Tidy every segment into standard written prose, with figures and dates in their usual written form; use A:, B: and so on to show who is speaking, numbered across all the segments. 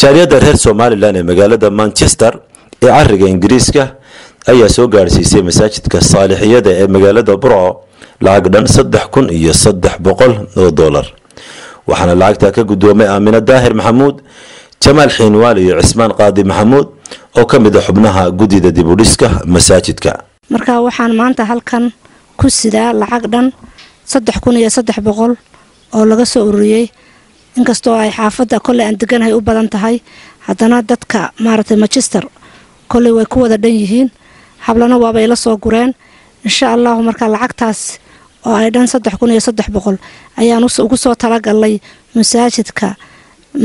A: jaaliyadda reer Somaliland ee magaalada Manchester ee cariga Ingiriiska ayaa soo gaarsiisay masaajidka Saalixiyada ee magaalada Burco lacag dhan $300 waxaana lacagta ka guddoomay Aamina Daahir Maxamuud Jamaal Xiinwaali iyo Cismaan Qaadi Maxamuud oo ka mid ah xubnaha gudida dib u dhiska masaajidka.
B: marka waxaan maanta halkan ku sidaa lacag dhan $300 oo laga soo ururiyay inkastoo ay xaafada kale aan deganahay u badan tahay haddana dadka maartay Manchester kale way ku wada dhan yihiin hablana waaba ila soo gureen insha Allah marka lacagtaas oo ay dhan $300 ayaan ugu soo talagalay masaajidka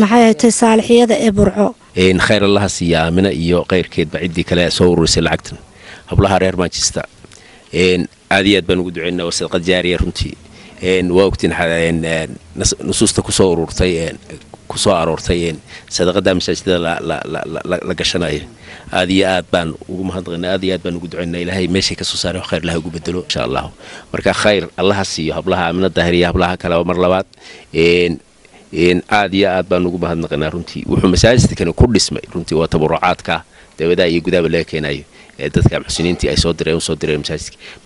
B: maxay tahay Saalixiyada ee Burco
C: in khayr Allah siiya Aamina iyo qeyrkeed bacidii kale soo ururisay lacagtan hablaha reer Manchester aad iyo aad baan ugu duceynaa wasaqad jaariya runtii وقتين نصوص كسو أرورتين كسو أرورتين صدقة مساجد لا قشناي هذه آدبان ومهضغنا هذه آدبان وجود عنا إلهي ماشي كسو صار خير لها وبدلو إن شاء الله مركا خير الله سيو هبلها من الدهرية هبلها كلا ومرلوات إن هذه آدبان وجود مهضغنا رنتي وحنا مساجد كانوا كل اسمه رنتي وتبرعات كا تبدأ يجودا بالله تذكر حسنين تي أي صدر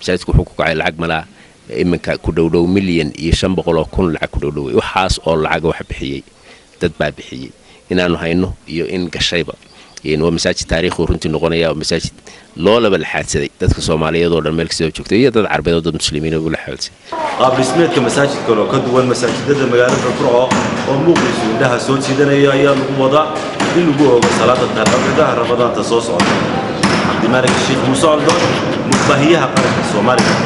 C: مساجد حقوق على العقملة iminka ku dhowdhow milyan iyo 500,000 lacag ku dhowdhow waxaas oo lacag wax bixiyay dad baa bixiyay inaanu hayno iyo in gashayba waa masaajid taariikhi runtii noqonaya masaajid loo laba laxaadsaday dadka Soomaaliyeed oo dhan meel kasta joogto iyo dad Carbeed oo dad muslimiin oo laxaadsaday
A: qaab dhismeedka masaajidka oo ka duwan masaajidada magaalada Burco oo muuqayso indhaha soo jiidanaya ayaa lagu wadaa in lagu oogo salaada tarawihda Ramadaanta soo socota Cabdimaalik Sheekh Muuse Aldoon mufaahiyaha qaranka Soomaaliya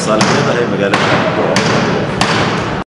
A: صالحية هي مجالات